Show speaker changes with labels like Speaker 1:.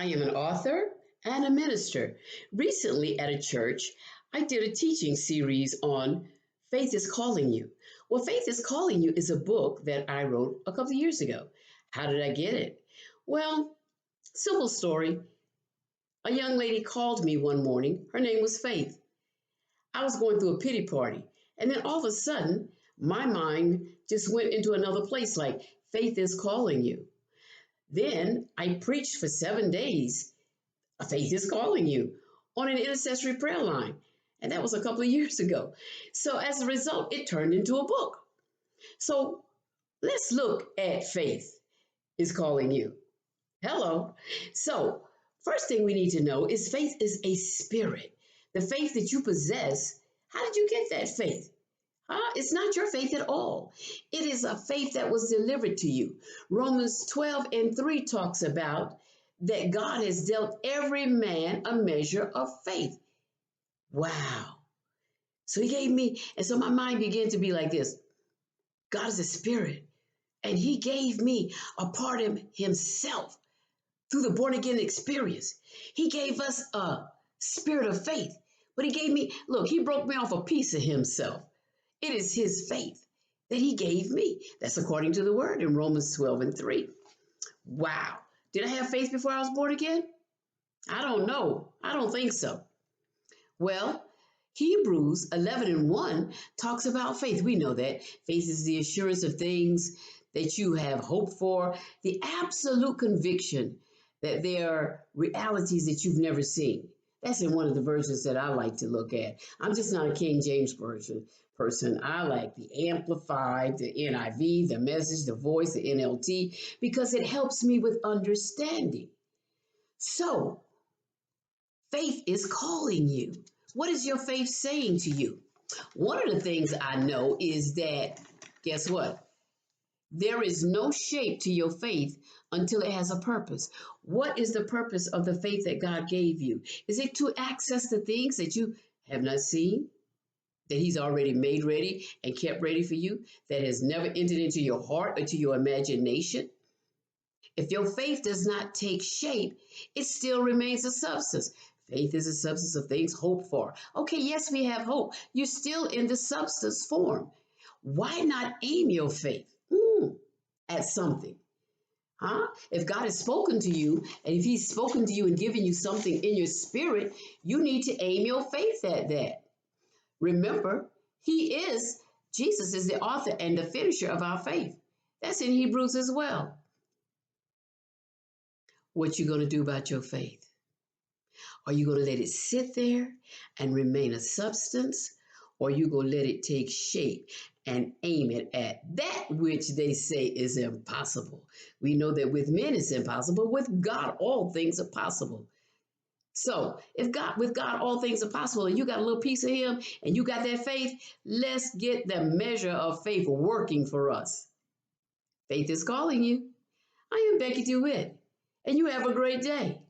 Speaker 1: am an author and a minister. Recently at a church, I did a teaching series on Faith is Calling You. Well, Faith is Calling You is a book that I wrote a couple of years ago. How did I get it? Well, simple story. A young lady called me one morning. Her name was Faith. I was going through a pity party. And then all of a sudden, my mind just went into another place like, Faith is calling you. Then I preached for 7 days. Faith is calling you on an intercessory prayer line. And that was a couple of years ago. So as a result, it turned into a book. So let's look at Faith is Calling You. Hello. So first thing we need to know is faith is a spirit. The faith that you possess, how did you get that faith? It's not your faith at all. It is a faith that was delivered to you. Romans 12:3 talks about that God has dealt every man a measure of faith. Wow. So he gave me, and so my mind began to be like this. God is a spirit, and he gave me a part of himself through the born again experience. He gave us a spirit of faith, but he gave me, look, he broke me off a piece of himself. It is his faith that he gave me. That's according to the word in Romans 12:3. Wow. Did I have faith before I was born again? I don't know. I don't think so. Well, Hebrews 11:1 talks about faith. We know that faith is the assurance of things that you have hoped for, the absolute conviction that there are realities that you've never seen. That's in one of the versions that I like to look at. I'm just not a King James version person. I like the Amplified, the NIV, the Message, the Voice, the NLT, because it helps me with understanding. So, faith is calling you. What is your faith saying to you? One of the things I know is that, guess what? There is no shape to your faith until it has a purpose. What is the purpose of the faith that God gave you? Is it to access the things that you have not seen, that he's already made ready and kept ready for you, that has never entered into your heart or to your imagination? If your faith does not take shape, it still remains a substance. Faith is a substance of things hoped for. Okay, yes, we have hope. You're still in the substance form. Why not aim your faith at something? If God has spoken to you, and if he's spoken to you and given you something in your spirit, you need to aim your faith at that. Remember, Jesus is the author and the finisher of our faith. That's in Hebrews as well. What you going to do about your faith? Are you going to let it sit there and remain a substance? Or are you going to let it take shape and aim it at that which they say is impossible? We know that with men it's impossible. With God, all things are possible. So with God, all things are possible, and you got a little piece of him, and you got that faith, let's get the measure of faith working for us. Faith is calling you. I am Becky DeWitt, and you have a great day.